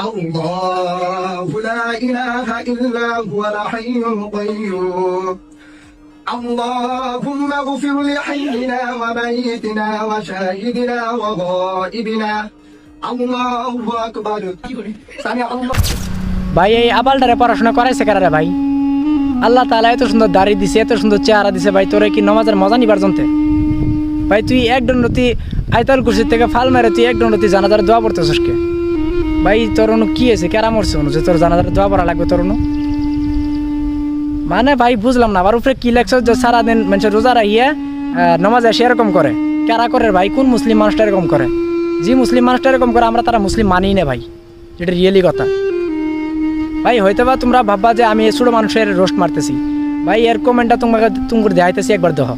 الله لا إله إلا هو الحي القيوم اللهم اغفر لحينا وميتنا وشاهدنا وغائبنا الله أكبر سمع الله ভাই এই আবালটারে পড়াশোনা করাইছে কারা রে ভাই? আল্লাহ তাআলা এত সুন্দর দাড়ি দিছে, এত সুন্দর চেহারা দিছে ভাই, তোরে কি নামাজের মজা নিবার জন্যে ভাই? তুই এক দণ্ডতি আয়তাল কুরসির থেকে ফাল মেরে তুই এক দণ্ডতি জানাজার দোয়া পড়তেছিস কে ভাই? তোর অনু কি আছে, কেরা মরছে অনু যে তোর জানাজার দোয়া পড়া লাগবে তোর অনু? মানে ভাই বুঝলাম না, আবার উপরে কি লেখছ যে সারাদিন মানুষের রোজা রাখিয়ে নামাজ আসে এরকম করে? কারা করে ভাই? কোন মুসলিম মানুষটা এরকম করে? যে মুসলিম মানুষটা এরকম করে আমরা তারা মুসলিম মানি না ভাই, যেটা রিয়েলি কথা ভাই। হয়তো বা তোমরা ভাববা যে আমি ছোটো মানুষের রোস্ট মারতেছি ভাই, এর কমেন্টটা তোমাকে দেখাইতেছি, একবার দেখো।